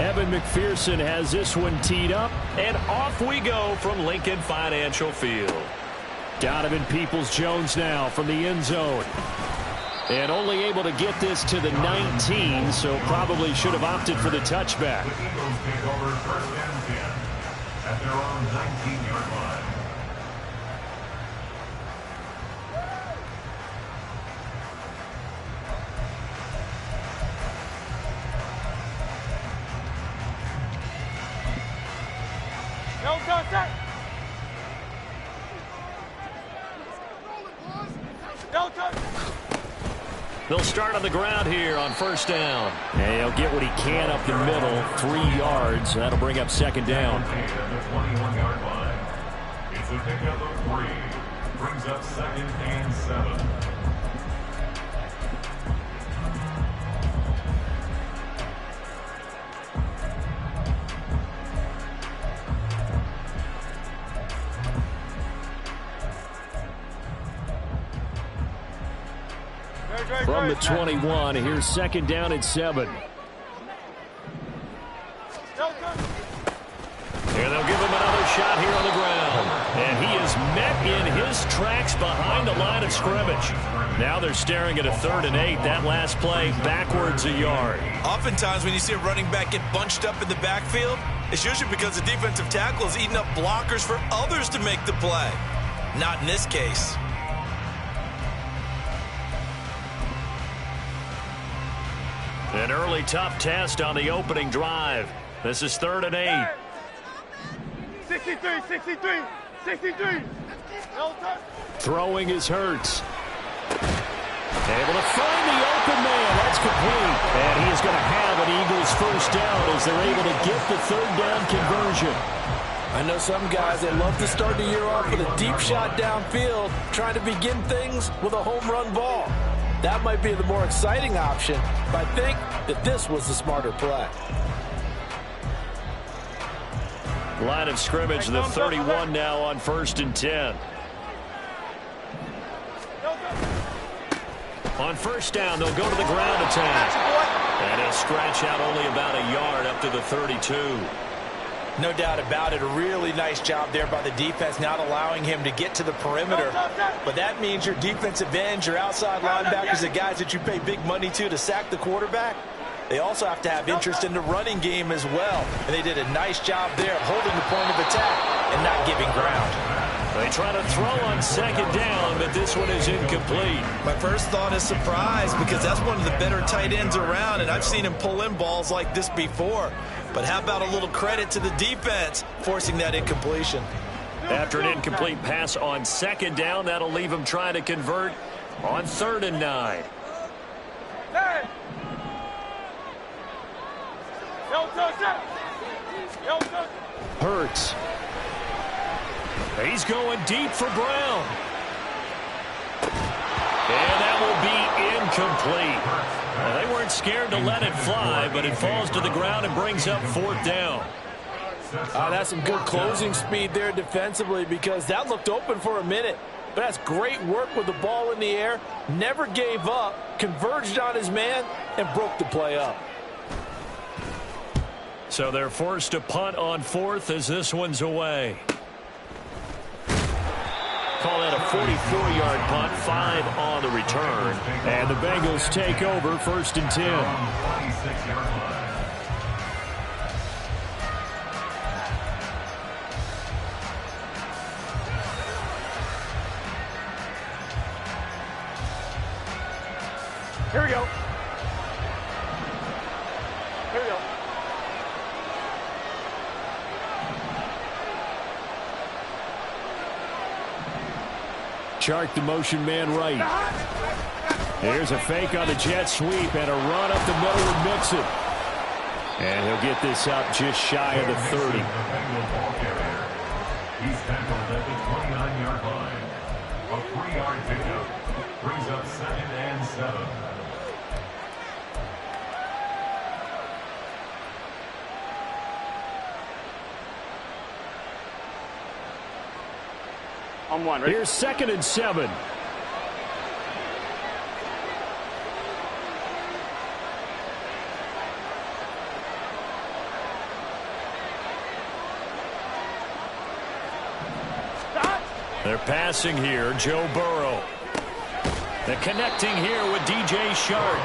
Evan McPherson has this one teed up, and off we go from Lincoln Financial Field. Donovan Peoples-Jones now from the end zone. And only able to get this to the 19, so probably should have opted for the touchback. The Eagles take over first and 10 at their own 19-yard line. No contact. No contact. They'll start on the ground here on first down. And he'll get what he can up the middle, 3 yards. That'll bring up second down. At the 21-yard line. It's a pickup of 3. Brings up second and 7. From the 21, here's second down and 7. Here they'll give him another shot here on the ground. And he is met in his tracks behind the line of scrimmage. Now they're staring at a 3rd and 8. That last play backwards a yard. Oftentimes when you see a running back get bunched up in the backfield, it's usually because the defensive tackle is eating up blockers for others to make the play. Not in this case. An early tough test on the opening drive. This is 3rd and 8. 63, 63, 63. No touch. Throwing is Hurts. Able to find the open man. That's complete. And he is going to have an Eagles first down as they're able to get the 3rd down conversion. I know some guys, they love to start the year off with a deep shot downfield, trying to begin things with a home run ball. That might be the more exciting option, but I think that this was the smarter play. Line of scrimmage, the 31 now on 1st and 10. On first down, they'll go to the ground attack. And he'll scratch out only about a yard up to the 32. No doubt about it. A really nice job there by the defense, not allowing him to get to the perimeter. But that means your defensive ends, your outside linebackers, the guys that you pay big money to sack the quarterback, they also have to have interest in the running game as well. And they did a nice job there of holding the point of attack and not giving ground. They try to throw on second down, but this one is incomplete. My first thought is surprise, because that's one of the better tight ends around, and I've seen him pull in balls like this before. But how about a little credit to the defense forcing that incompletion? After an incomplete pass on second down, that'll leave him trying to convert on 3rd and 9. Hey. No touch. No touch. Hurts. He's going deep for Brown. And that will be incomplete. Well, they weren't scared to let it fly, but it falls to the ground and brings up 4th down. That's some good closing speed there defensively, because that looked open for a minute. But that's great work with the ball in the air. Never gave up, converged on his man, and broke the play up. So they're forced to punt on 4th as this one's away. Call that a 44-yard punt, 5 on the return. And the Bengals take over 1st and 10. 26-yard line. Here we go. Here we go. Chark the motion man right. Here's a fake on the jet sweep and a run up the middle with Mixon. And he'll get this up just shy of the 30. He's tackled at the 29-yard line. A 3-yard pickup brings up 2nd and 7. On one, right? Here's 2nd and 7. They're passing here, Joe Burrow. They're connecting here with DJ Shark.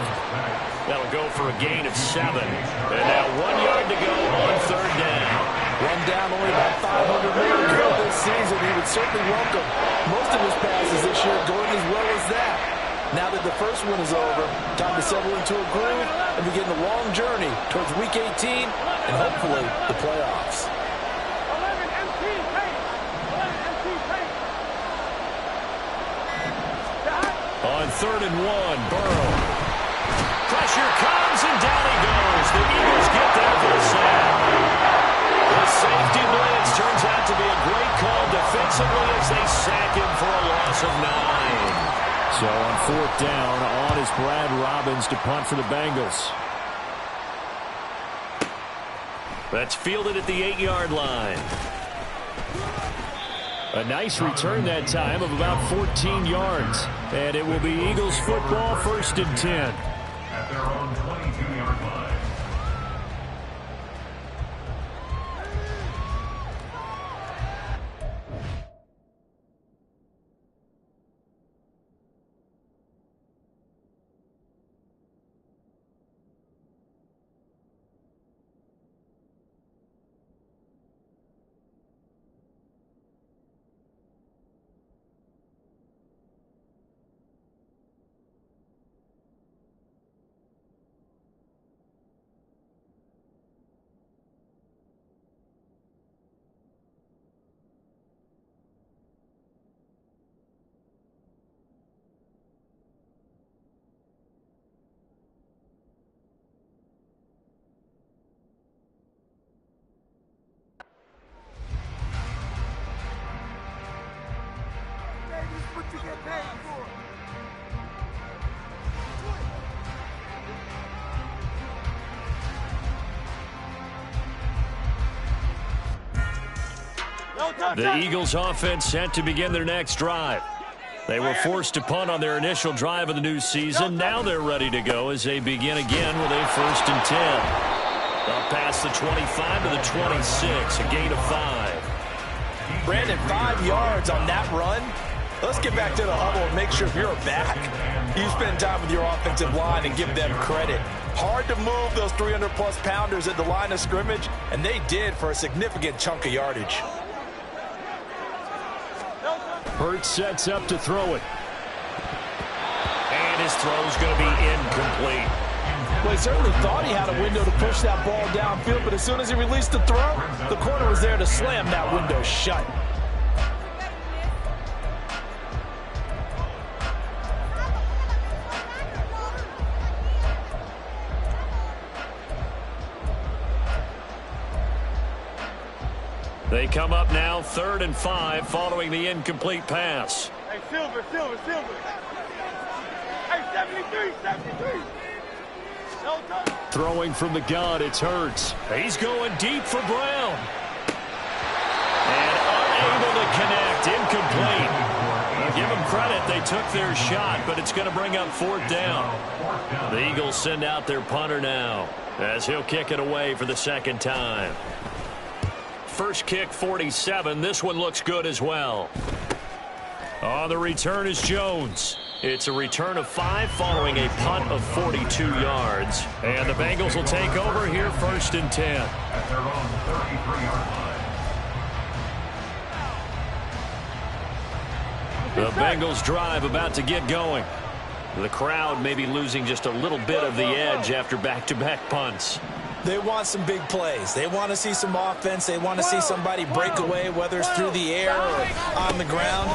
That'll go for a gain of 7. And now 1 yard to go on 3rd down. One down, only about 500 more to go this season. He would certainly welcome most of his passes this year going as well as that. Now that the first one is over, time to settle into a groove and begin the long journey towards Week 18 and hopefully the playoffs. On 3rd and 1, Burrow. Pressure comes, and down he goes. The Eagles get there for the sack. The safety blitz turns out to be a great call defensively as they sack him for a loss of 9. So on 4th down, on is Brad Robbins to punt for the Bengals. That's fielded at the 8-yard line. A nice return that time of about 14 yards. And it will be Eagles football, 1st and 10. At their own 22-yard line. The Eagles offense set to begin their next drive. They were forced to punt on their initial drive of the new season. Now they're ready to go as they begin again with a 1st and 10. Up past the 25 to the 26, a gain of 5. Brandon, 5 yards on that run. Let's get back to the huddle and make sure if you're a back, you spend time with your offensive line and give them credit. Hard to move those 300-plus pounders at the line of scrimmage, and they did for a significant chunk of yardage. Hurts sets up to throw it. And his throw's going to be incomplete. Well, he certainly thought he had a window to push that ball downfield, but as soon as he released the throw, the corner was there to slam that window shut. They come up now 3rd and 5 following the incomplete pass. Hey, Silver. Hey, 73. Throwing from the gun, it's Hurts. He's going deep for Brown. And unable to connect, incomplete. Give them credit, they took their shot, but it's going to bring up 4th down. The Eagles send out their punter now as he'll kick it away for the 2nd time. First kick, 47. This one looks good as well. On the return is Jones. It's a return of 5 following a punt of 42 yards. And the Bengals will take over here 1st and 10. At their own 33-yard line. The Bengals drive about to get going. The crowd may be losing just a little bit of the edge after back-to-back punts. They want some big plays. They want to see some offense. They want to see somebody break away, whether it's through the air or on the ground.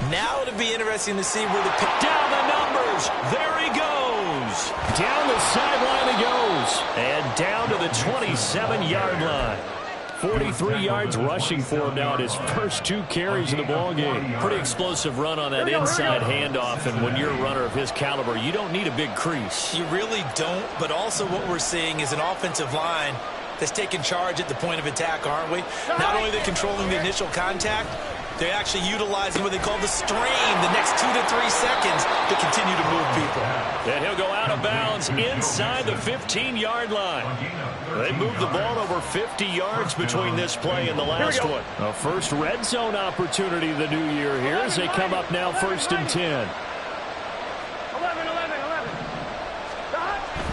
Now it'll be interesting to see where the pick. Down the numbers. There he goes. Down the sideline he goes. And down to the 27-yard line. 43 yards rushing for him now at his first 2 carries of the ballgame. Pretty explosive run on that inside handoff, and when you're a runner of his caliber, you don't need a big crease. You really don't, but also what we're seeing is an offensive line that's taking charge at the point of attack, aren't we? Not only are they controlling the initial contact, They're actually utilizing what they call the strain, the next 2 to 3 seconds to continue to move people. And he'll go out of bounds inside the 15-yard line. They moved the ball over 50 yards between this play and the last one. A first red zone opportunity the new year here as they come up now 1st and 10. 11.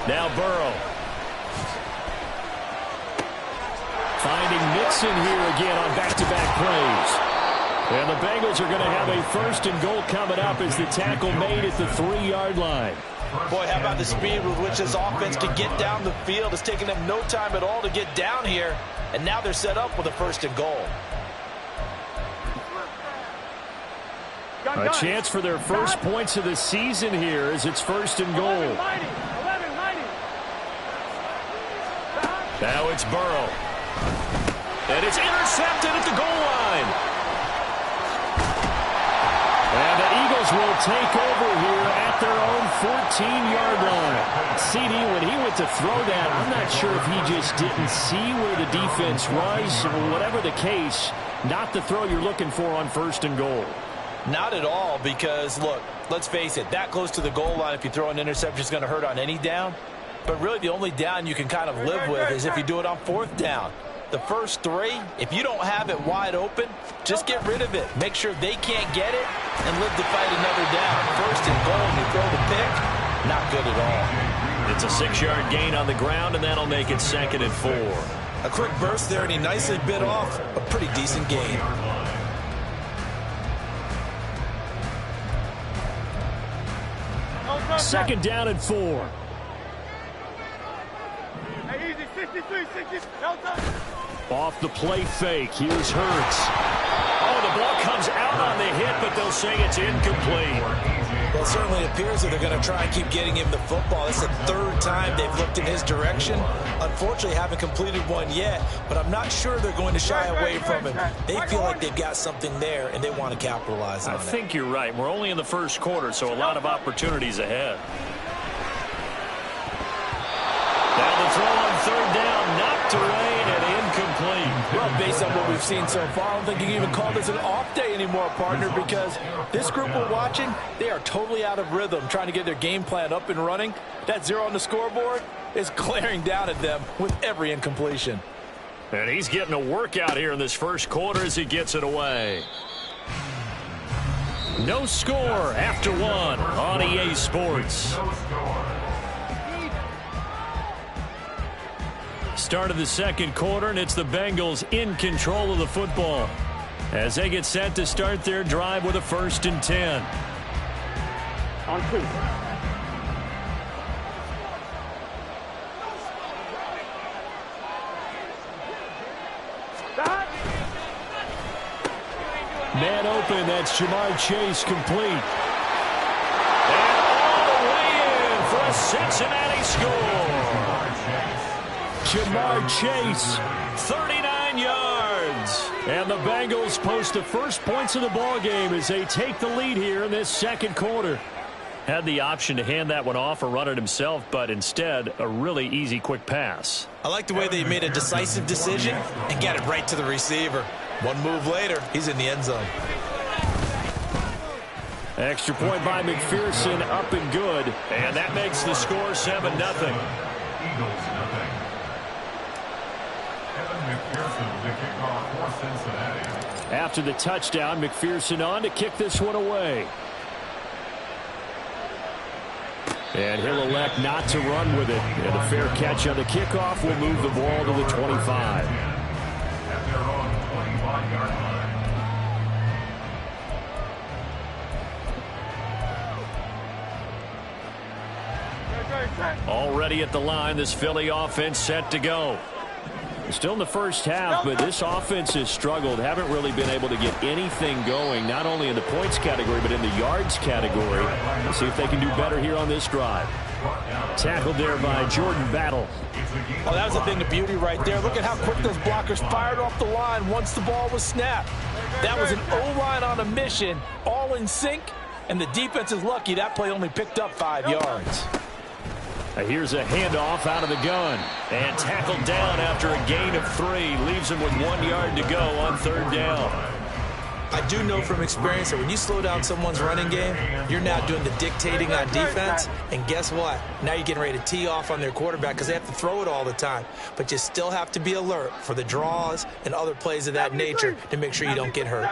Now Burrow. Finding Mixon here again on back-to-back plays. And the Bengals are going to have a 1st and goal coming up as the tackle made at the 3-yard line. Boy, how about the speed with which this offense can get down the field? It's taken them no time at all to get down here. And now they're set up with a 1st and goal. A chance for their first points of the season here as it's 1st and goal. 11. Now it's Burrow. And it's intercepted at the goal line. And the Eagles will take over here at their own 14-yard line. CD, when he went to throw that, I'm not sure if he just didn't see where the defense was. Whatever the case, not the throw you're looking for on 1st and goal. Not at all, because, look, let's face it, that close to the goal line, if you throw an interception, is going to hurt on any down. But really, the only down you can kind of live with is if you do it on 4th down. The first 3, if you don't have it wide open, just get rid of it. Make sure they can't get it and live to fight another down. 1st and goal, and you throw the pick, not good at all. It's a 6-yard gain on the ground, and that'll make it 2nd and 4. A quick burst there, and he nicely bit off a pretty decent gain. Second down and 4. Hey, easy. 63. Off the play fake. Here's Hurts. Oh, the ball comes out on the hit, but they'll say it's incomplete. Well, it certainly appears that they're going to try and keep getting him the football. It's the 3rd time they've looked in his direction. Unfortunately, haven't completed one yet, but I'm not sure they're going to shy away from him. They feel like they've got something there, and they want to capitalize on it. I think you're right. We're only in the 1st quarter, so a lot of opportunities ahead. Now the throw on 3rd down, knocked away and incomplete. Well, based on what we've seen so far, I don't think you can even call this an off day anymore, partner, because this group we're watching, they are totally out of rhythm, trying to get their game plan up and running. That 0 on the scoreboard is glaring down at them with every incompletion. And he's getting a workout here in this 1st quarter as he gets it away. No score after 1 on EA Sports. Start of the 2nd quarter, and it's the Bengals in control of the football as they get set to start their drive with a 1st and 10. On 2. Man open, that's Jamar Chase complete. And all the way in for a Cincinnati score. Jamar Chase, 39 yards. And the Bengals post the first points of the ball game as they take the lead here in this 2nd quarter. Had the option to hand that one off or run it himself, but instead, a really easy quick pass. I like the way they made a decisive decision and got it right to the receiver. One move later, he's in the end zone. Extra point by McPherson, up and good. And that makes the score 7-0. Eagles, nothing. McPherson, the kickoff for Cincinnati. After the touchdown, McPherson on to kick this one away. And he'll elect not to run with it. And a fair catch on the kickoff will move the ball to the 25. At their own 25-yard line. Already at the line, this Philly offense set to go. Still in the first half, but this offense has struggled. Haven't really been able to get anything going, not only in the points category, but in the yards category. Let's see if they can do better here on this drive. Tackled there by Jordan Battle. Oh, that was a thing of beauty right there. Look at how quick those blockers fired off the line once the ball was snapped. That was an O-line on a mission, all in sync, and the defense is lucky that play only picked up 5 yards. Here's a handoff out of the gun. And tackled down after a gain of 3. Leaves him with 1 yard to go on 3rd down. I do know from experience that when you slow down someone's running game, you're now doing the dictating on defense. And guess what? Now you're getting ready to tee off on their quarterback because they have to throw it all the time. But you still have to be alert for the draws and other plays of that nature to make sure you don't get hurt.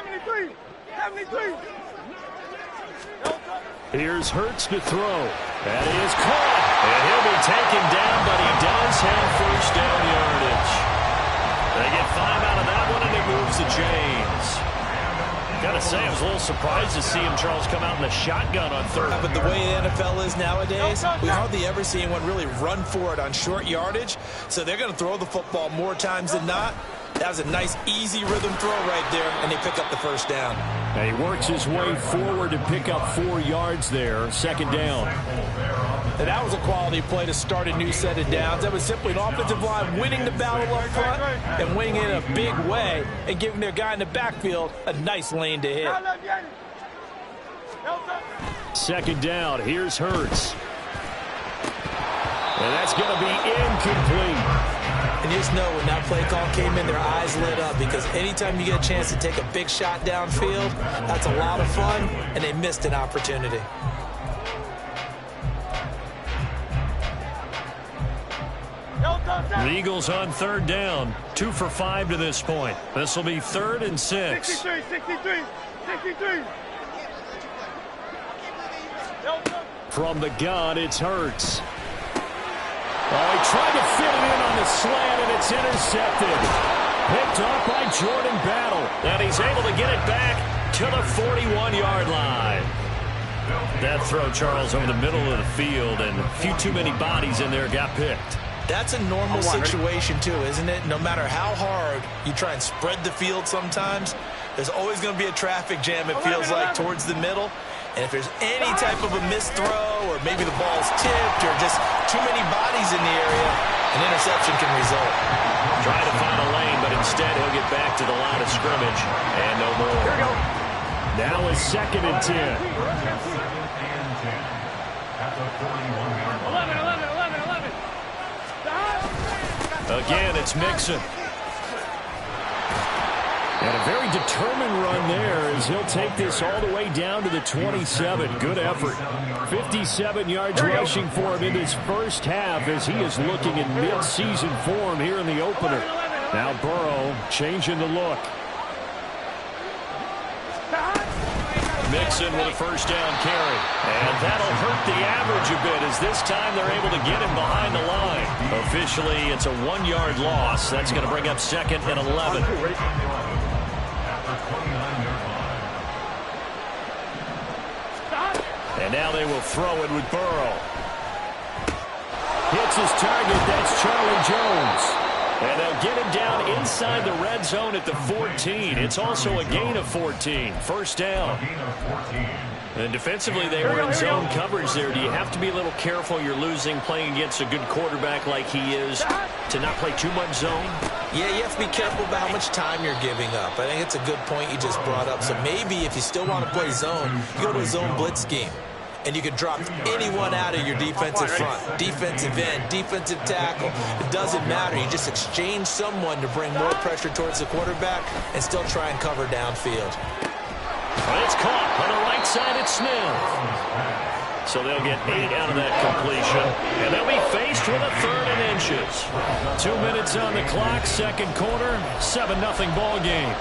Here's Hurts to throw. That is caught. And he'll be taken down, but he does have first down yardage. They get 5 out of that one, and it moves the chains. Gotta say, I was a little surprised to see him, Charles, come out in the shotgun on third. But the way the NFL is nowadays, we hardly ever see anyone really run for it on short yardage. So they're going to throw the football more times than not. That was a nice, easy rhythm throw right there, and they pick up the first down. And he works his way forward to pick up 4 yards there, second down. And that was a quality play to start a new set of downs. That was simply an offensive line winning the battle up front and winning it in a big way and giving their guy in the backfield a nice lane to hit. Second down, here's Hurts. And that's going to be incomplete. And you just know when that play call came in, their eyes lit up because anytime you get a chance to take a big shot downfield, that's a lot of fun, and they missed an opportunity. The Eagles on third down, 2 for 5 to this point. This will be 3rd and 6. 63. From the gun, it's Hurts. Oh, he tried to fit it in on the slant, and it's intercepted. Picked up by Jordan Battle, and he's able to get it back to the 41-yard line. That throw, Charles, over the middle of the field, and a few too many bodies in there got picked. That's a normal situation, too, isn't it? No matter how hard you try and spread the field sometimes, there's always going to be a traffic jam, it feels like, towards the middle. And if there's any type of a missed throw or maybe the ball's tipped or just too many bodies in the area, an interception can result. Trying to find a lane, but instead he'll get back to the line of scrimmage and no more. Here we go. Now is 2nd and 10. 11. Again, it's Mixon. And a very determined run there as he'll take this all the way down to the 27. Good effort. 57 yards rushing for him in his first half as he is looking in mid-season form here in the opener. Now Burrow changing the look. Mixon with a first down carry. And that'll hurt the average a bit as this time they're able to get him behind the line. Officially, it's a 1-yard loss. That's going to bring up 2nd and 11. And now they will throw it with Burrow. Hits his target. That's Charlie Jones. And they'll get him down inside the red zone at the 14. It's also a gain of 14. First down. And defensively, they were in zone coverage there. Do you have to be a little careful? You're losing playing against a good quarterback like he is to not play too much zone? Yeah, you have to be careful about how much time you're giving up. I think it's a good point you just brought up. So maybe if you still want to play zone, you go to a zone blitz scheme. And you can drop anyone out of your defensive front. Defensive end, defensive tackle. It doesn't matter. You just exchange someone to bring more pressure towards the quarterback and still try and cover downfield. Well, it's caught on the right side at Smith. So they'll get 8 out of that completion. And they'll be faced with a 3rd and inches. 2 minutes on the clock, second quarter, 7-0 ball game.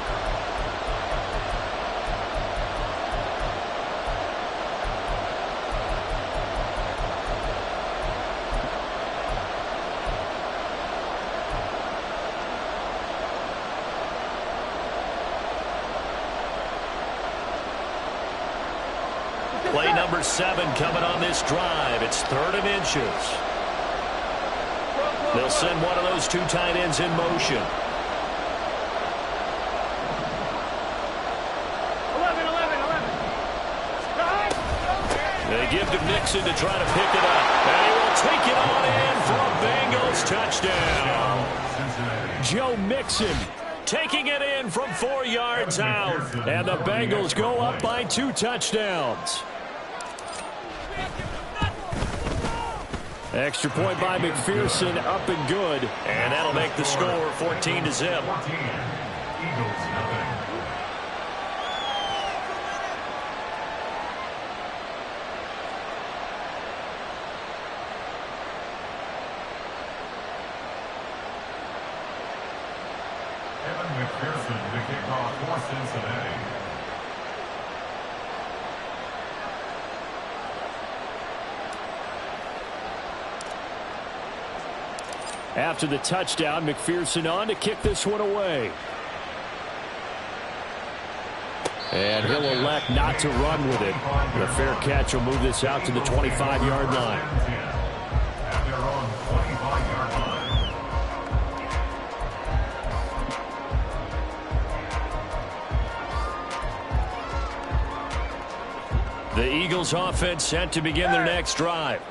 Play number 7 coming on this drive. It's 3rd and inches. They'll send one of those 2 tight ends in motion. 11. They give to Mixon to try to pick it up. And he will take it on in for a Bengals touchdown. Joe Mixon taking it in from 4 yards out. And the Bengals go up by 2 touchdowns. Extra point by McPherson, up and good. And that'll make the score 14-0. Cincinnati. After the touchdown, McPherson on to kick this one away. And he'll elect not to run with it. The fair catch will move this out to the 25-yard line. At their own 25-yard line. The Eagles offense set to begin their next drive.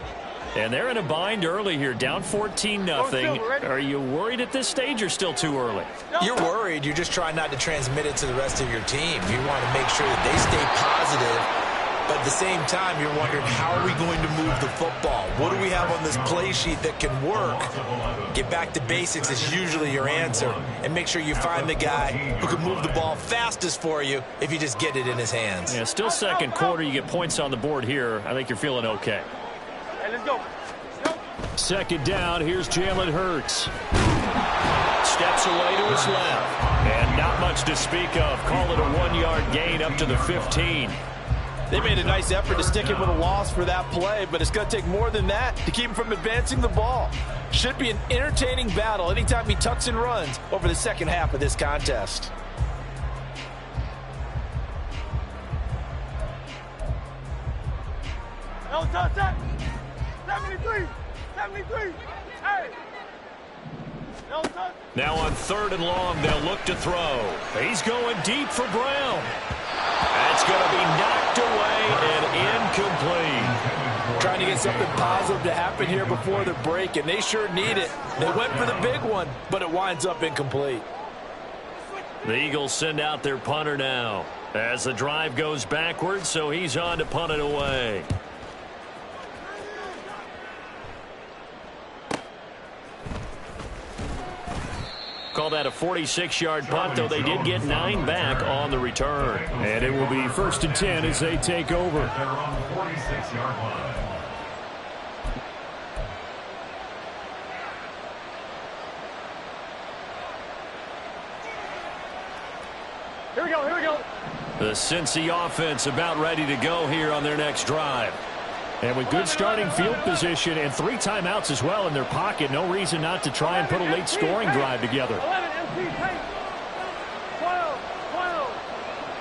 And they're in a bind early here, down 14-0. Are you worried at this stage or still too early? You're worried. You're just trying not to transmit it to the rest of your team. You want to make sure that they stay positive. But at the same time, you're wondering, how are we going to move the football? What do we have on this play sheet that can work? Get back to basics is usually your answer. And make sure you find the guy who can move the ball fastest for you if you just get it in his hands. Yeah, still second quarter. You get points on the board here. I think you're feeling okay. Let's go. Second down, here's Jalen Hurts. Steps away to his left. And not much to speak of. Call it a 1-yard gain up to the 15. They made a nice effort to stick him with a loss for that play, but it's going to take more than that to keep him from advancing the ball. Should be an entertaining battle anytime he tucks and runs over the second half of this contest. No touch that. 73. 73. Hey. No touch. Now on 3rd and long, they'll look to throw. He's going deep for Brown. That's going to be knocked away and incomplete. Trying to get something positive to happen here before the break, and they sure need it. They went for the big one, but it winds up incomplete. The Eagles send out their punter now as the drive goes backwards, so he's on to punt it away. Call that a 46-yard punt, though they did get 9 back on the return. And it will be 1st and 10 as they take over. They're on the 46-yard line. Here we go. Here we go. The Cincy offense about ready to go here on their next drive. And with good starting field position and 3 timeouts as well in their pocket, no reason not to try and put a late scoring drive together. 11 MT, 10. 12,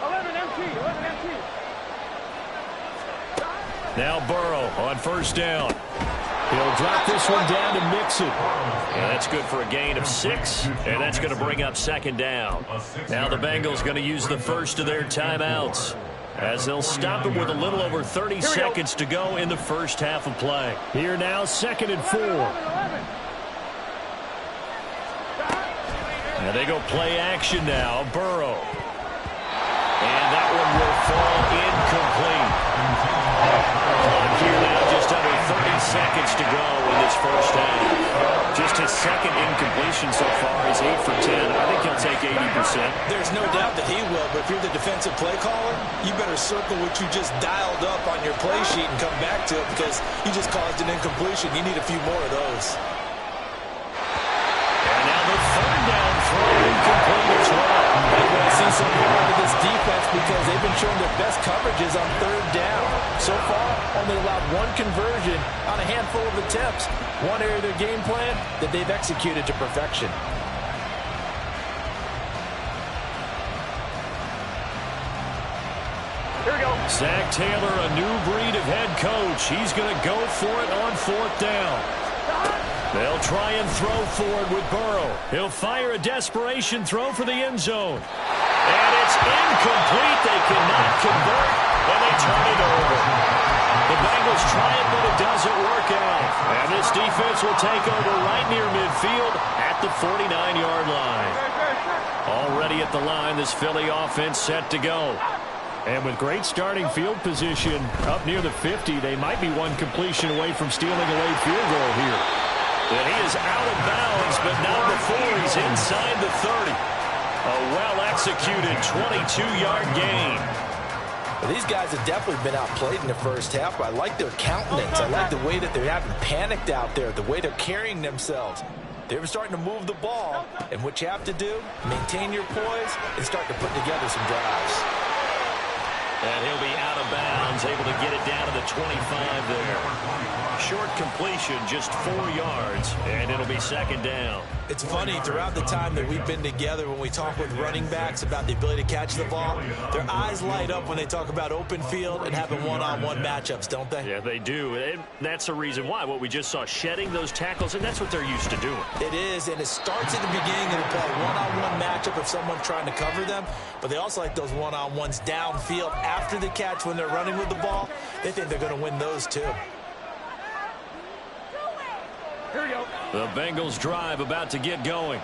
11 MT, 11 MT. Now Burrow on 1st down. He'll drop this one down to Mixon. And that's good for a gain of 6, and that's going to bring up 2nd down. Now the Bengals going to use the first of their timeouts, as they'll stop him with a little over 30 seconds to go in the first half of play. Here now, 2nd and 4. And they go play action now. Burrow. And that one will fall incomplete. Here now, just under 30 seconds to go in this first half. Just his 2nd incompletion so far. He's 8 for 10. I think he'll take 80%. There's no doubt that he will, but if you're the defensive play caller, you better circle what you just dialed up on your play sheet and come back to it, because you just caused an incompletion. You need a few more of those. And now the 3rd down throw incomplete as well. They want to see some more out of this defense because they've been showing their best coverages on 3rd down. So far, only allowed 1 conversion on a handful of attempts. One area of their game plan that they've executed to perfection. Here we go. Zach Taylor, a new breed of head coach. He's going to go for it on 4th down. They'll try and throw forward with Burrow. He'll fire a desperation throw for the end zone. And it's incomplete. They cannot convert, and they turn it over. The Bengals try it, but it doesn't work out. And this defense will take over right near midfield at the 49-yard line. Already at the line, this Philly offense set to go. And with great starting field position up near the 50, they might be 1 completion away from stealing a late field goal here. And he is out of bounds, but not before he's inside the 30. A well-executed 22-yard gain. Well, these guys have definitely been outplayed in the first half. I like their countenance. I like the way that they haven't panicked out there, the way they're carrying themselves. They were starting to move the ball, and what you have to do, maintain your poise and start to put together some drives. And he'll be out of bounds, able to get it down to the 25 there. Short completion, just 4 yards, and it'll be second down. It's funny, throughout the time that we've been together, when we talk with running backs about the ability to catch the ball, their eyes light up when they talk about open field and having one-on-one matchups, don't they? Yeah, they do. And that's the reason why. What we just saw, shedding those tackles, and that's what they're used to doing. It is, and it starts at the beginning of the play. One-on-one matchup if someone's trying to cover them, but they also like those one-on-ones downfield after the catch when they're running with the ball. They think they're going to win those too. Here we go. The Bengals drive about to get going.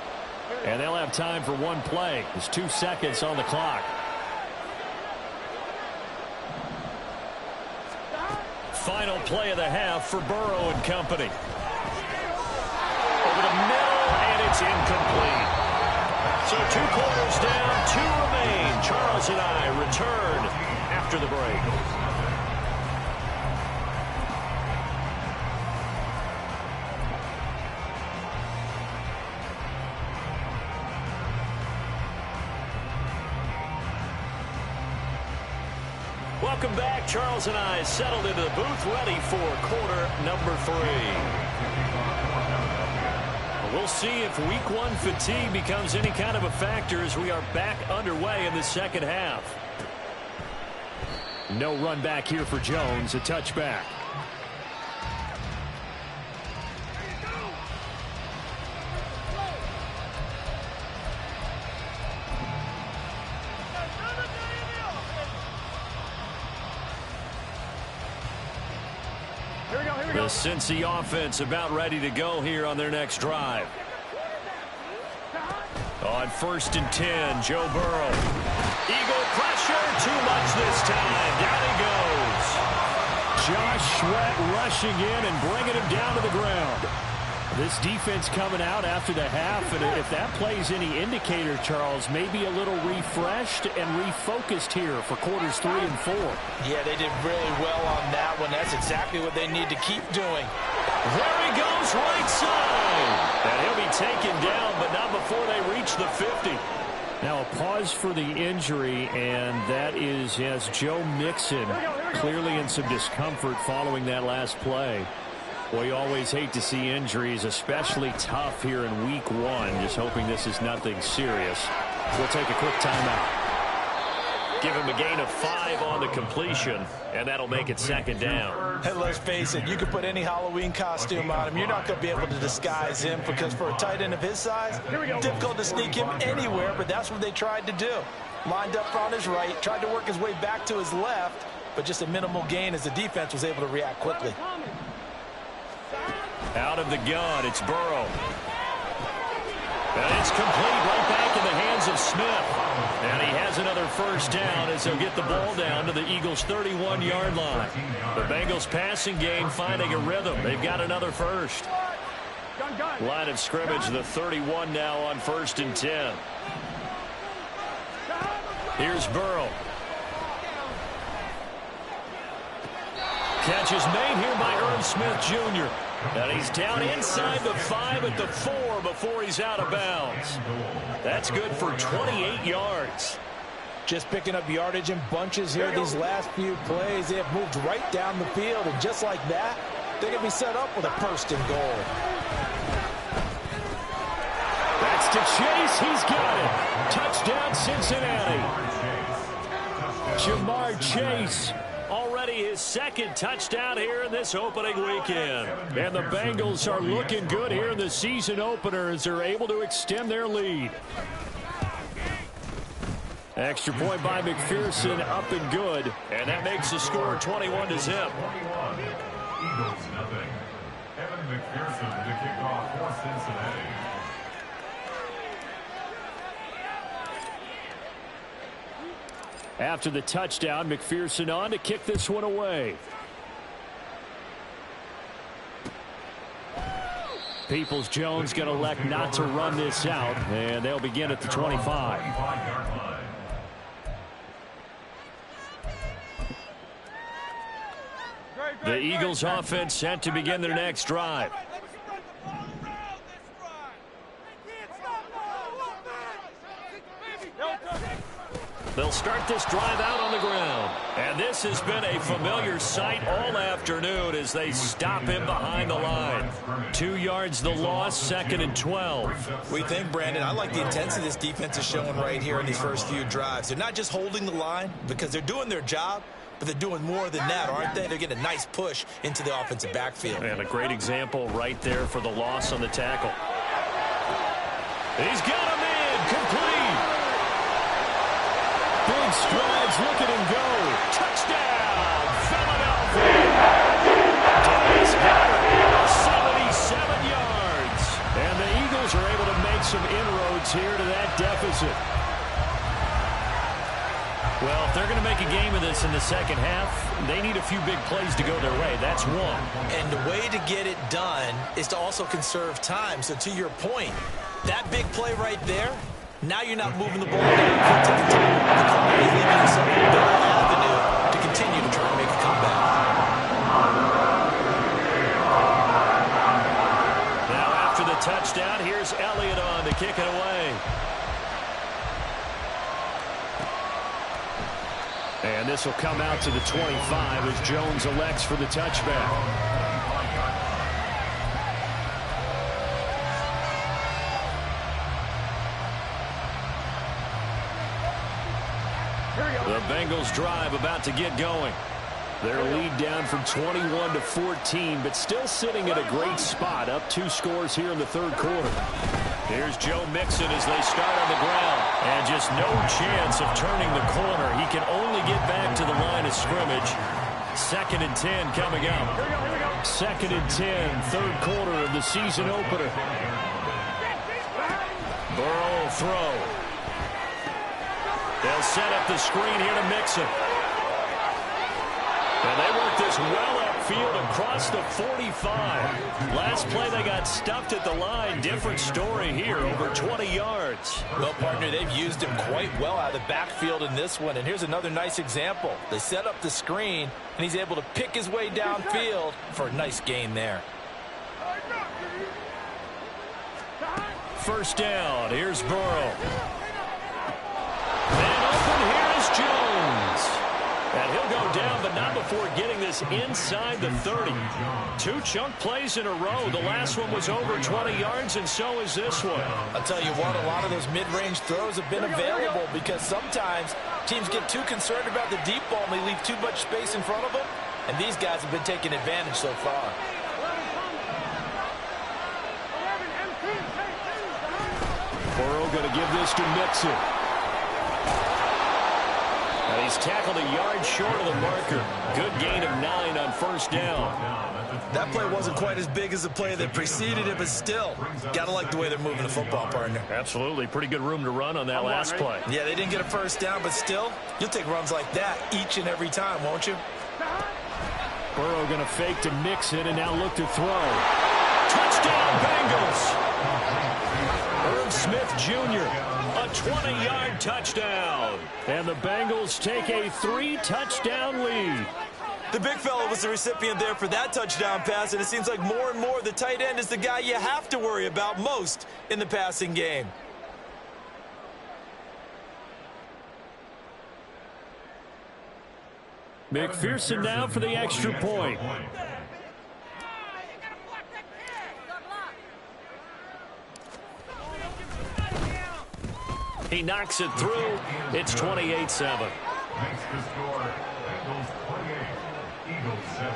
And they'll have time for one play. There's 2 seconds on the clock. Final play of the half for Burrow and company. Over the middle, and it's incomplete. So 2 quarters down, 2 remain. Charles and I return after the break. Welcome back. Charles and I settled into the booth, ready for quarter number 3. We'll see if week 1 fatigue becomes any kind of a factor as we are back underway in the second half. No run back here for Jones, a touchback. The Cincy offense about ready to go here on their next drive. On 1st and 10, Joe Burrow. Eagle pressure, too much this time. Down he goes. Josh Sweat rushing in and bringing him down to the ground. This defense coming out after the half, and if that plays any indicator, Charles, maybe a little refreshed and refocused here for quarters 3 and 4. Yeah, they did really well on that one. That's exactly what they need to keep doing. There he goes, right side. And he'll be taken down, but not before they reach the 50. Now a pause for the injury, and that is as Joe Mixon clearly in some discomfort following that last play. Well, you always hate to see injuries, especially tough here in week 1. Just hoping this is nothing serious. We'll take a quick timeout. Give him a gain of 5 on the completion, and that'll make it second down. Hey, let's face it, you can put any Halloween costume on him. You're not going to be able to disguise him because for a tight end of his size, difficult to sneak him anywhere, but that's what they tried to do. Lined up on his right, tried to work his way back to his left, but just a minimal gain as the defense was able to react quickly. Out of the gun, it's Burrow. And it's complete right back in the hands of Smith. And he has another first down as they'll get the ball down to the Eagles' 31-yard line. The Bengals passing game finding a rhythm. They've got another first. Line of scrimmage, the 31 now on 1st and 10. Here's Burrow. Catch is made here by Irv Smith Jr. And he's down inside the 5 at the 4 before he's out of bounds. That's good for 28 yards. Just picking up yardage in bunches here these last few plays. They have moved right down the field, and just like that, they're going to be set up with a 1st and goal. That's to Chase. He's got it. Touchdown, Cincinnati. Jamar Chase. Already his 2nd touchdown here in this opening weekend. And the Bengals are looking good here in the season opener as they're able to extend their lead. Extra point by McPherson, up and good. And that makes the score 21-0. Eagles nothing. Evan McPherson to kick off for Cincinnati. After the touchdown, McPherson on to kick this one away. Peoples-Jones going to elect not to run this out, and they'll begin at the 25. The Eagles offense set to begin their next drive. They'll start this drive out on the ground. And this has been a familiar sight all afternoon as they stop him behind the line. 2 yards the loss, 2nd and 12. We think, Brandon, I like the intensity this defense is showing right here in these first few drives. They're not just holding the line because they're doing their job, but they're doing more than that, aren't they? They're getting a nice push into the offensive backfield. And a great example right there for the loss on the tackle. He's got him in, complete. Big strides, look at him go. Touchdown, Philadelphia. Dennis Howard, 77 yards. And the Eagles are able to make some inroads here to that deficit. Well, if they're going to make a game of this in the second half, they need a few big plays to go their way. That's one. And the way to get it done is to also conserve time. So to your point, that big play right there, now you're not moving the ball down to the top. The clock is leaving yourself a better avenue to continue to try and make a comeback. Now after the touchdown, here's Elliott on to kick it away. And this will come out to the 25 as Jones elects for the touchback. The Bengals drive about to get going. Their lead down from 21 to 14, but still sitting at a great spot, up 2 scores here in the third quarter. Here's Joe Mixon as they start on the ground. And just no chance of turning the corner. He can only get back to the line of scrimmage. 2nd and 10 coming up. 2nd and 10, third quarter of the season opener. Burrow will throw. They'll set up the screen here to Mixon. And they work this well upfield across the 45. Last play they got stuffed at the line. Different story here, over 20 yards. Well, partner, they've used him quite well out of the backfield in this one. And here's another nice example. They set up the screen, and he's able to pick his way downfield for a nice gain there. First down, here's Burrow. And open here is Jones. And he'll go down, but not before getting this inside the 30. 2 chunk plays in a row. The last one was over 20 yards, and so is this one. I'll tell you what, a lot of those mid-range throws have been available because sometimes teams get too concerned about the deep ball and they leave too much space in front of them. And these guys have been taking advantage so far. Burrow going to give this to Mixon. And he's tackled a yard short of the marker. Good gain of 9 on first down. That play wasn't quite as big as the play that preceded it, but still, gotta like the way they're moving the football, partner. Absolutely. Pretty good room to run on that last play. Yeah, they didn't get a first down, but still, you'll take runs like that each and every time, won't you? Burrow going to fake to Mixon and now look to throw. Touchdown, Bengals! Irv Smith Jr., a 20-yard touchdown. And the Bengals take a 3-touchdown lead. The big fella was the recipient there for that touchdown pass, and it seems like more and more the tight end is the guy you have to worry about most in the passing game. McPherson now for the extra point. He knocks it through. It's 28-7. Makes the score. Bengals 28, Eagles 7.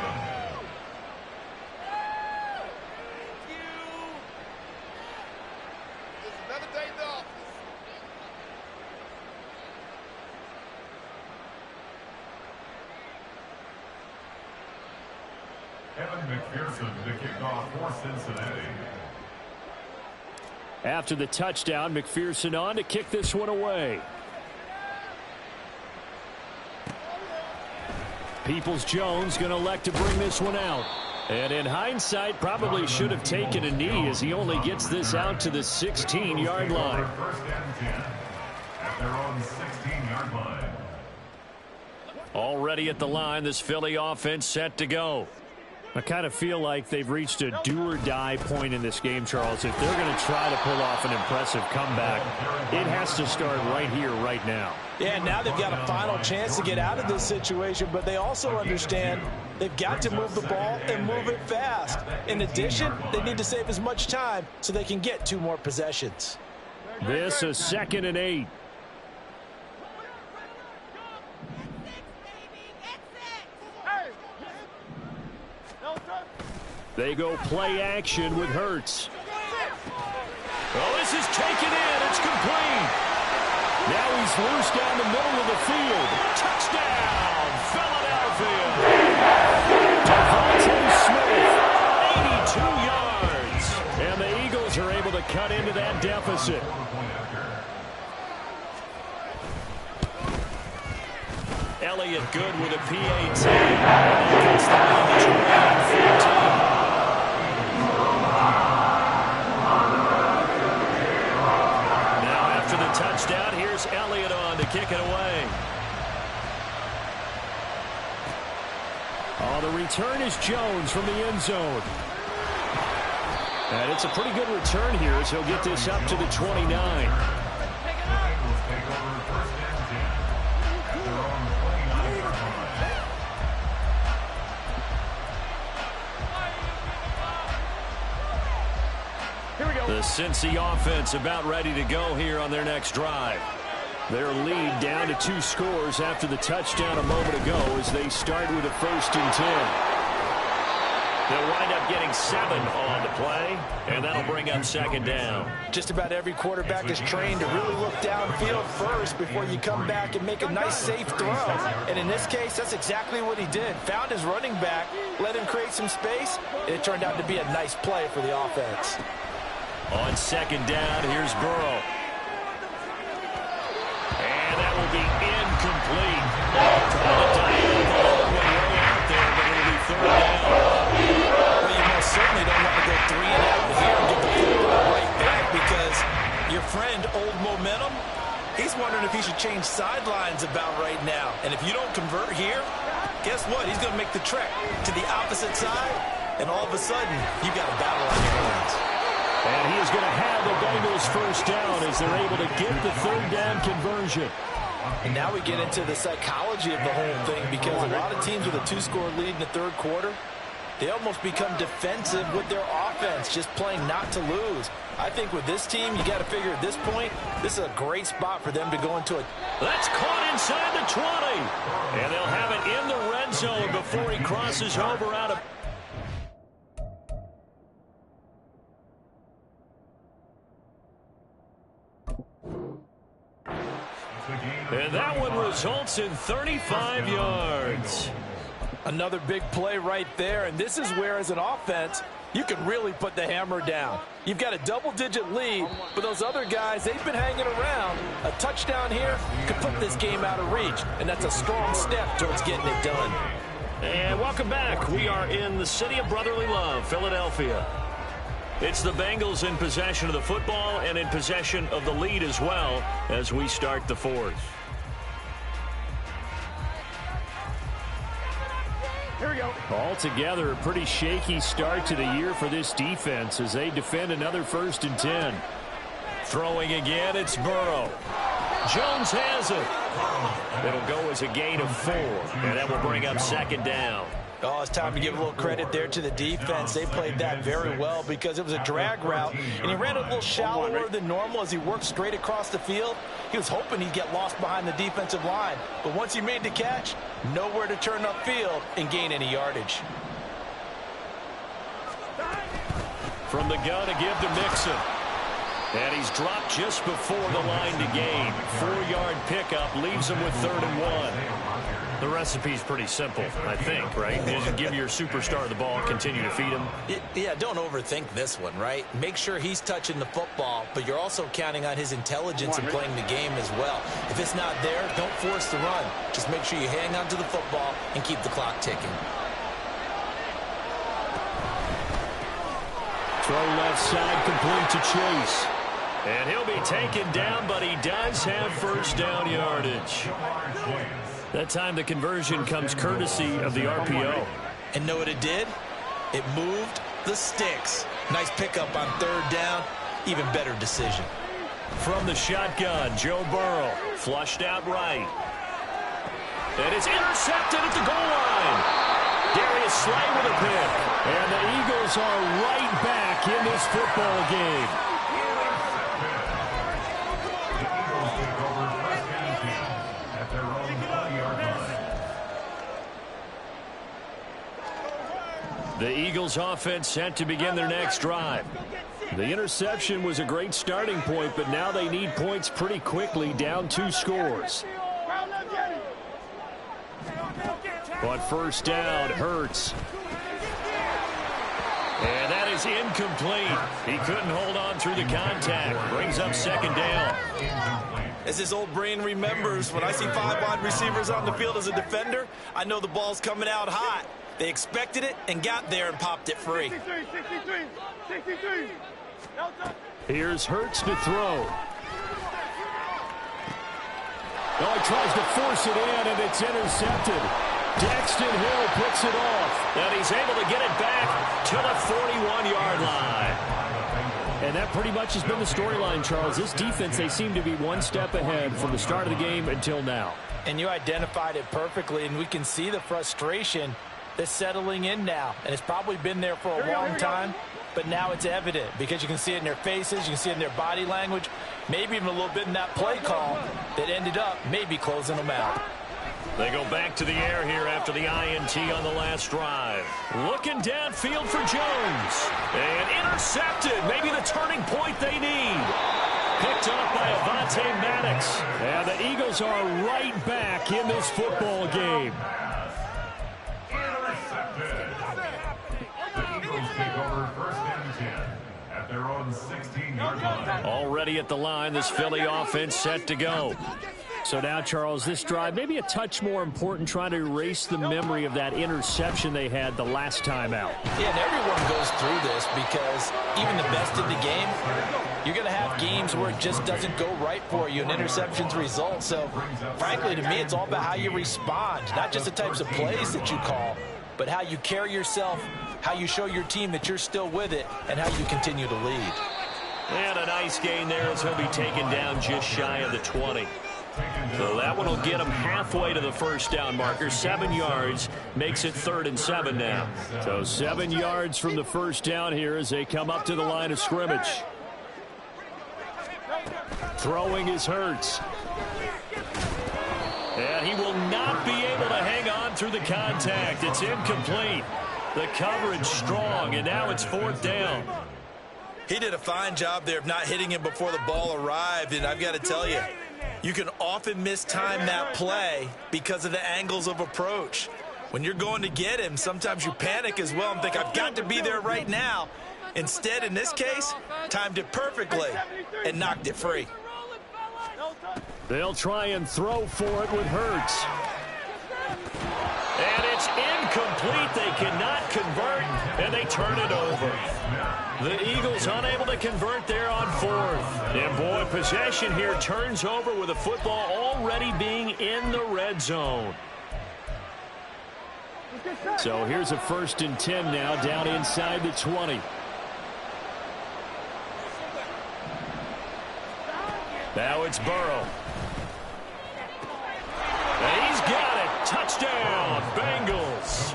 Evan McPherson to kick off for Cincinnati. After the touchdown, McPherson on to kick this one away. Peoples-Jones going to elect to bring this one out. And in hindsight, probably should have taken a knee as he only gets this out to the 16-yard line. First and 10 at their own 16-yard line. Already at the line, this Philly offense set to go. I kind of feel like they've reached a do-or-die point in this game, Charles. If they're going to try to pull off an impressive comeback, it has to start right here, right now. Yeah, now they've got a final chance to get out of this situation, but they also understand they've got to move the ball and move it fast. In addition, they need to save as much time so they can get 2 more possessions. This is 2nd and 8. They go play action with Hurts. Oh, this is taken in. It's complete. Now he's loose down the middle of the field. Touchdown, Philadelphia. Devontae Smith, 82 yards. And the Eagles are able to cut into that deficit. Elliott good with a PAT. And gets the lead to 14. Touchdown. Here's Elliott on to kick it away. Oh, the return is Jones from the end zone. And it's a pretty good return here as he'll get this up to the 29. The Cincy offense about ready to go here on their next drive. Their lead down to 2 scores after the touchdown a moment ago as they start with a 1st and 10. They'll wind up getting 7 on the play, and that'll bring up 2nd down. Just about every quarterback is trained to really look downfield first before you come back and make a nice, safe throw. And in this case, that's exactly what he did. Found his running back, let him create some space, and it turned out to be a nice play for the offense. On 2nd down, here's Burrow. And that will be incomplete. Called a diagonal ball way out there, but it'll be 3rd down. Well, you most certainly don't want to go 3 and out here and get the football right back because your friend, Old Momentum, he's wondering if he should change sidelines about right now. And if you don't convert here, guess what? He's going to make the trek to the opposite side, and all of a sudden, you've got a battle on your hands. And he is going to have the Bengals 1st down as they're able to get the 3rd down conversion. And now we get into the psychology of the whole thing because a lot of teams with a 2-score lead in the 3rd quarter, they almost become defensive with their offense, just playing not to lose. I think with this team, you got to figure at this point, this is a great spot for them to go into it. That's caught inside the 20. And they'll have it in the red zone before he crosses over out of... And that one results in 35 yards. Another big play right there, and this is where, as an offense, you can really put the hammer down. You've got a double-digit lead, but those other guys, they've been hanging around. A touchdown here could put this game out of reach, and that's a strong step towards getting it done. And welcome back. We are in the city of brotherly love, Philadelphia. It's the Bengals in possession of the football and in possession of the lead as well as we start the 4th. Here we go. Altogether, a pretty shaky start to the year for this defense as they defend another 1st and 10. Throwing again, it's Burrow. Jones has it. It'll go as a gain of 4, and that will bring up 2nd down. Oh, it's time to give a little credit there to the defense. They played that very well because it was a drag route, and he ran a little shallower than normal as he worked straight across the field. He was hoping he'd get lost behind the defensive line, but once he made the catch, nowhere to turn upfield and gain any yardage. From the gun to give to Mixon. And he's dropped just before the line to gain. 4-yard pickup leaves him with 3rd and 1. The recipe's pretty simple, I think, right? Just give your superstar the ball, continue to feed him. Yeah, don't overthink this one, right? Make sure he's touching the football, but you're also counting on his intelligence in playing the game as well. If it's not there, don't force the run. Just make sure you hang on to the football and keep the clock ticking. Throw left side complete to Chase. And he'll be taken down, but he does have 1st down yardage. That time the conversion comes courtesy of the RPO. And know what it did? It moved the sticks. Nice pickup on third down. Even better decision. From the shotgun, Joe Burrow flushed out right. And it's intercepted at the goal line. Darius Slay with a pick. And the Eagles are right back in this football game. The Eagles offense set to begin their next drive. The interception was a great starting point, but now they need points pretty quickly, down 2 scores. But first down, Hurts. And that is incomplete. He couldn't hold on through the contact. Brings up second down. As his old brain remembers, when I see 5 wide receivers on the field as a defender, I know the ball's coming out hot. They expected it and got there and popped it free. 63. Here's Hurts to throw. Oh, he tries to force it in, and it's intercepted. Dexton Hill picks it off. And he's able to get it back to the 41-yard line. And that pretty much has been the storyline, Charles. This defense, they seem to be one step ahead from the start of the game until now. And you identified it perfectly, and we can see the frustration that's settling in now. And it's probably been there for a long time, but now it's evident because you can see it in their faces, you can see it in their body language, maybe even a little bit in that play call that ended up maybe closing them out. They go back to the air here after the INT on the last drive. Looking downfield for Jones. And intercepted. Maybe the turning point they need. Picked up by Avonte Maddox. And the Eagles are right back in this football game. Intercepted. The Eagles take over first and 10 at their own 16-yard line. Already at the line, this Philly offense set to go. So now, Charles, this drive maybe a touch more important, trying to erase the memory of that interception they had the last time out. Yeah, and everyone goes through this because even the best in the game, you're going to have games where it just doesn't go right for you and interceptions result. So, frankly, to me, it's all about how you respond, not just the types of plays that you call, but how you carry yourself, how you show your team that you're still with it, and how you continue to lead. And a nice gain there as he'll be taken down just shy of the 20. So that one will get him halfway to the first down marker. 7 yards makes it 3rd and 7 now. So 7 yards from the first down here as they come up to the line of scrimmage. Throwing is Hurts. And he will not be able to hang on through the contact. It's incomplete. The coverage strong, and now it's 4th down. He did a fine job there of not hitting him before the ball arrived, and I've got to tell you, you can often mistime that play because of the angles of approach. When you're going to get him, sometimes you panic as well and think, I've got to be there right now. Instead, in this case, timed it perfectly and knocked it free. They'll try and throw for it with Hurts. And it's incomplete. They cannot convert, and they turn it over. The Eagles unable to convert there on 4th. And, boy, possession here turns over with the football already being in the red zone. So here's a 1st and 10 now down inside the 20. Now it's Burrow. And he's got it. Touchdown, Bengals.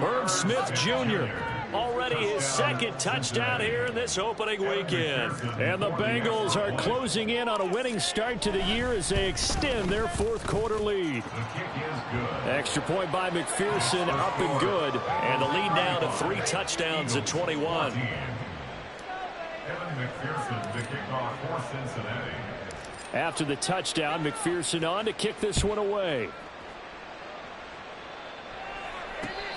Herb Smith Jr. already his 2nd touchdown here in this opening weekend. And the Bengals are closing in on a winning start to the year as they extend their 4th quarter lead. Extra point by McPherson, up and good. And the lead now to 3 touchdowns at 21. Kevin McPherson, the kickoff for Cincinnati. After the touchdown, McPherson on to kick this one away.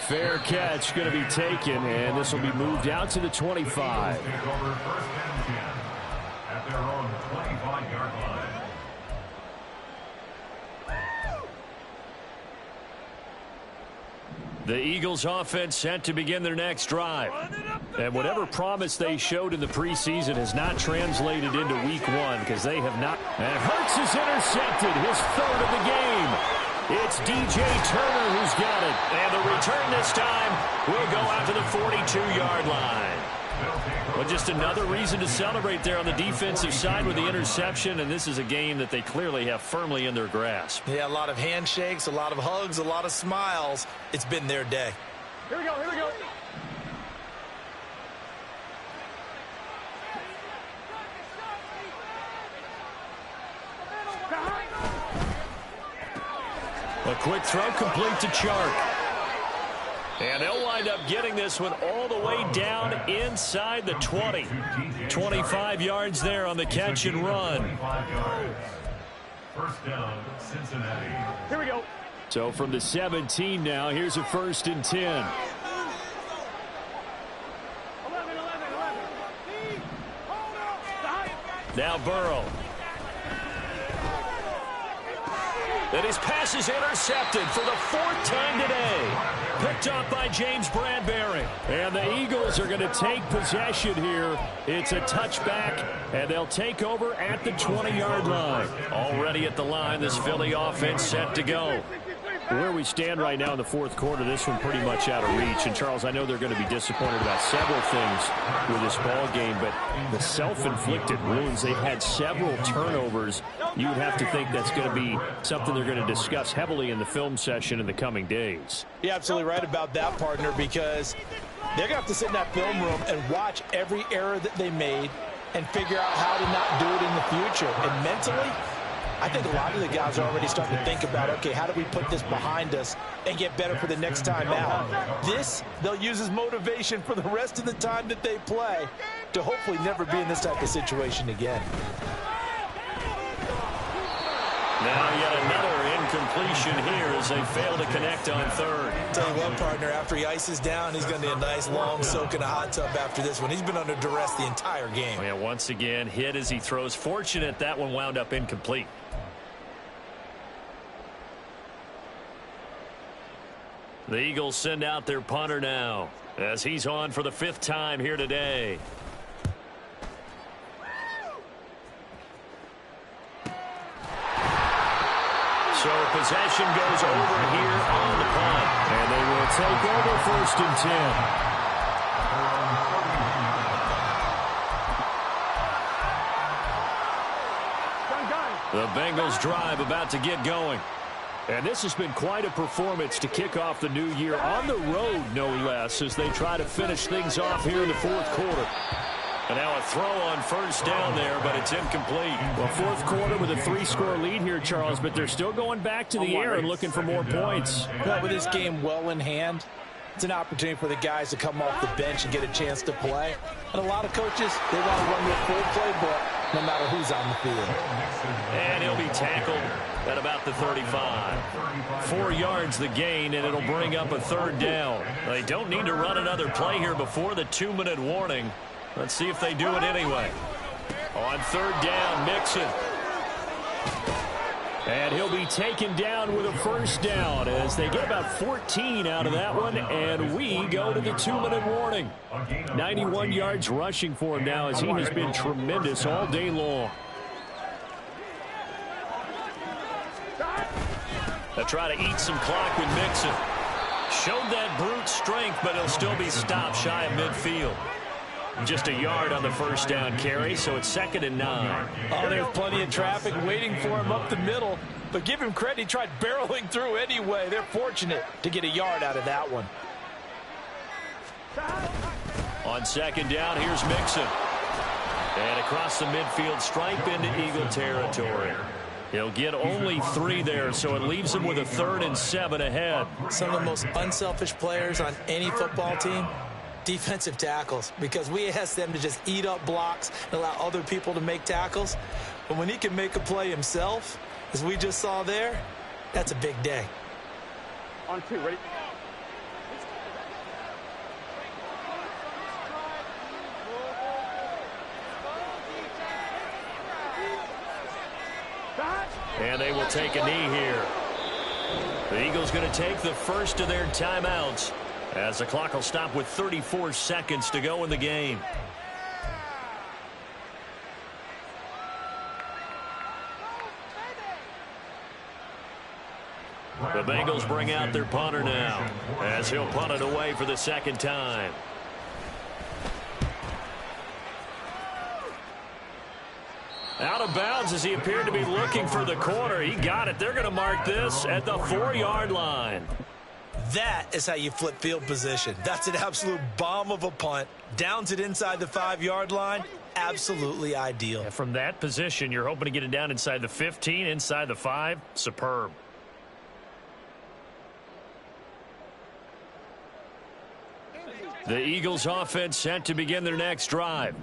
Fair catch going to be taken, and this will be moved out to the 25. Take over first and 10 at their own 25-yard line. The Eagles offense set to begin their next drive. And whatever promise they showed in the preseason has not translated into week 1 because they have not. And Hurts is intercepted, his 3rd of the game. It's DJ Turner who's got it. And the return this time will go out to the 42-yard line. Well, just another reason to celebrate there on the defensive side with the interception, and this is a game that they clearly have firmly in their grasp. Yeah, a lot of handshakes, a lot of hugs, a lot of smiles. It's been their day. Here we go, here we go. A quick throw complete to Chark. And they'll wind up getting this one all the way down inside the 20. 25 yards there on the catch and run. First down, Cincinnati. Here we go. So from the 17 now, here's a 1st and 10. 11. Now Burrow. And his pass is intercepted for the 4th time today. Picked up by James Bradbury. And the Eagles are going to take possession here. It's a touchback, and they'll take over at the 20-yard line. Already at the line, this Philly offense set to go. Where we stand right now in the 4th quarter, this one pretty much out of reach. And, Charles, I know they're going to be disappointed about several things with this ball game, but the self-inflicted wounds, they've had several turnovers. You would have to think that's going to be something they're going to discuss heavily in the film session in the coming days. You're absolutely right about that, partner, because they're going to have to sit in that film room and watch every error that they made and figure out how to not do it in the future. And mentally, I think a lot of the guys are already starting to think about, okay, how do we put this behind us and get better for the next time out? This, they'll use as motivation for the rest of the time that they play to hopefully never be in this type of situation again. Now yet another incompletion here as they fail to connect on 3rd. Tell you what, partner, after he ices down, he's going to need a nice long soak in a hot tub after this one. He's been under duress the entire game. Yeah, once again, hit as he throws. Fortunate that one wound up incomplete. The Eagles send out their punter now as he's on for the 5th time here today. So possession goes over here on the punt. And they will take over 1st and 10. The Bengals drive about to get going. And this has been quite a performance to kick off the new year on the road, no less, as they try to finish things off here in the 4th quarter. And now a throw on 1st down there, but it's incomplete. Well, 4th quarter with a 3-score lead here, Charles, but they're still going back to the air and looking for more points. Well, with this game well in hand, it's an opportunity for the guys to come off the bench and get a chance to play. And a lot of coaches, they want to run their full playbook no matter who's on the field. And he'll be tackled at about the 35. 4 yards the gain, and it'll bring up a 3rd down. They don't need to run another play here before the 2-minute warning. Let's see if they do it anyway. On 3rd down, Mixon. And he'll be taken down with a 1st down as they get about 14 out of that one, and we go to the 2-minute warning. 91 yards rushing for him now as he has been tremendous all day long. They'll try to eat some clock with Mixon. Showed that brute strength, but he'll still be stopped shy of midfield. Just a yard on the 1st down carry, so it's 2nd and 9. Oh, there's plenty of traffic waiting for him up the middle. But give him credit, he tried barreling through anyway. They're fortunate to get a yard out of that one. On 2nd down, here's Mixon. And across the midfield stripe into Eagle territory. He'll get only 3 there, so it leaves him with a 3rd and 7 ahead. Some of the most unselfish players on any football team, defensive tackles, because we ask them to just eat up blocks and allow other people to make tackles. But when he can make a play himself, as we just saw there, that's a big day. On 2, ready? And they will take a knee here. The Eagles going to take the first of their timeouts as the clock will stop with 34 seconds to go in the game. The The Bengals bring out their punter now as he'll punt it away for the second time. Out of bounds as he appeared to be looking for the corner. He got it. They're going to mark this at the 4-yard line. That is how you flip field position. That's an absolute bomb of a punt. Downs it inside the 5-yard line. Absolutely ideal. Yeah, from that position, you're hoping to get it down inside the 15, inside the 5. Superb. The Eagles offense set to begin their next drive.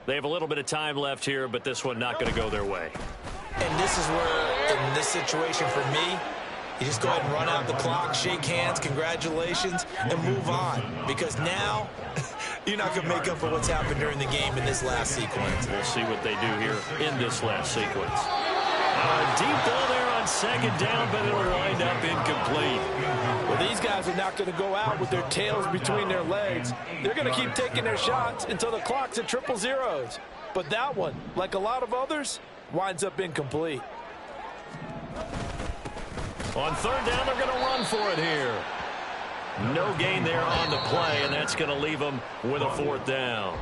They have a little bit of time left here, but this one not going to go their way. And this is where, in this situation for me, you just go ahead and run out the clock, shake hands, congratulations, and move on. Because now, you're not going to make up for what's happened during the game in this last sequence. We'll see what they do here in this last sequence. Deep ball there on second down, but it'll wind up incomplete. Well, these guys are not going to go out with their tails between their legs. They're going to keep taking their shots until the clock's at 000. But that one, like a lot of others, winds up incomplete. On third down, they're going to run for it here. No gain there on the play, and that's going to leave them with a 4th down.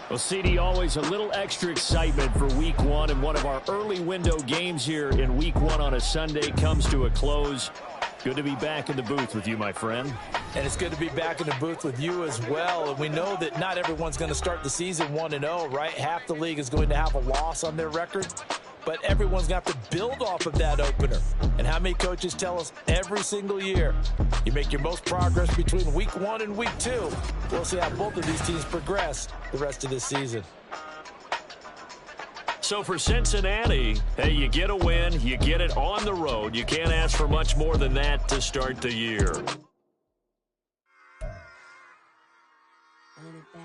Well, CD, always a little extra excitement for Week 1, and one of our early window games here in Week 1 on a Sunday comes to a close. Good to be back in the booth with you, my friend. And it's good to be back in the booth with you as well. And we know that not everyone's going to start the season 1-0, right? Half the league is going to have a loss on their record. But everyone's going to have to build off of that opener. And how many coaches tell us every single year, you make your most progress between Week 1 and Week 2. We'll see how both of these teams progress the rest of this season. So for Cincinnati, hey, you get a win, you get it on the road. You can't ask for much more than that to start the year. Run it back.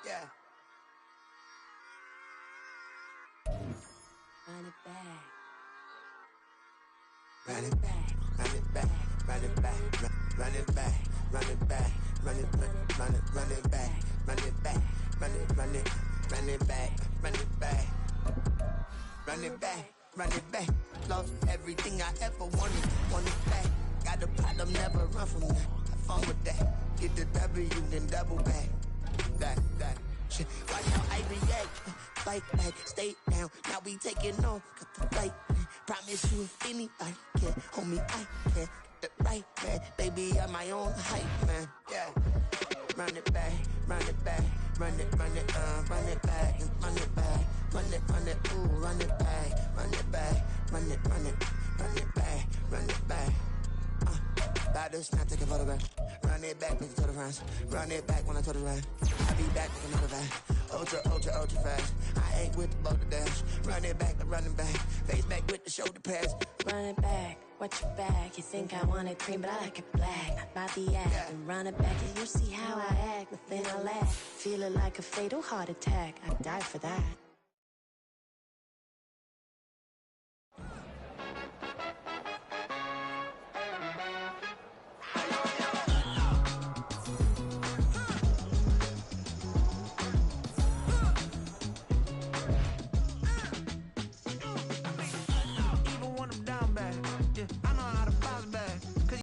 Yeah. Run it back. Run it back, run it back, run it back, run it back, run it back, run it back, run it back, run it back, run it back, run it back, run it back, run it back. Lost everything I ever wanted it back. Got a problem, never run from that. Have fun with that. Get the W, then double back. That shit. Watch how I react. Fight back, stay down. Now we taking on, got the fight. Promise you if anybody can, homie, I can. Get the right man, baby, I'm my own hype man. Yeah. Run it back, run it back, run it back, run it back, run it, ooh, run it back, run it back, run it back, run it back. About this, now take a photograph. Run it back, make it to the front. Run it back when I told it right. I'll be back with another vibe. Ultra fast. I ain't with the boat to dash. Run it back, I'm running back. Face back with the shoulder pads. Run it back, watch your back. You think I want it cream, but I like it black. Not by the act. Yeah. And run it back, and you see how I act. Nothing I lack. Feel it like a fatal heart attack. I'd die for that.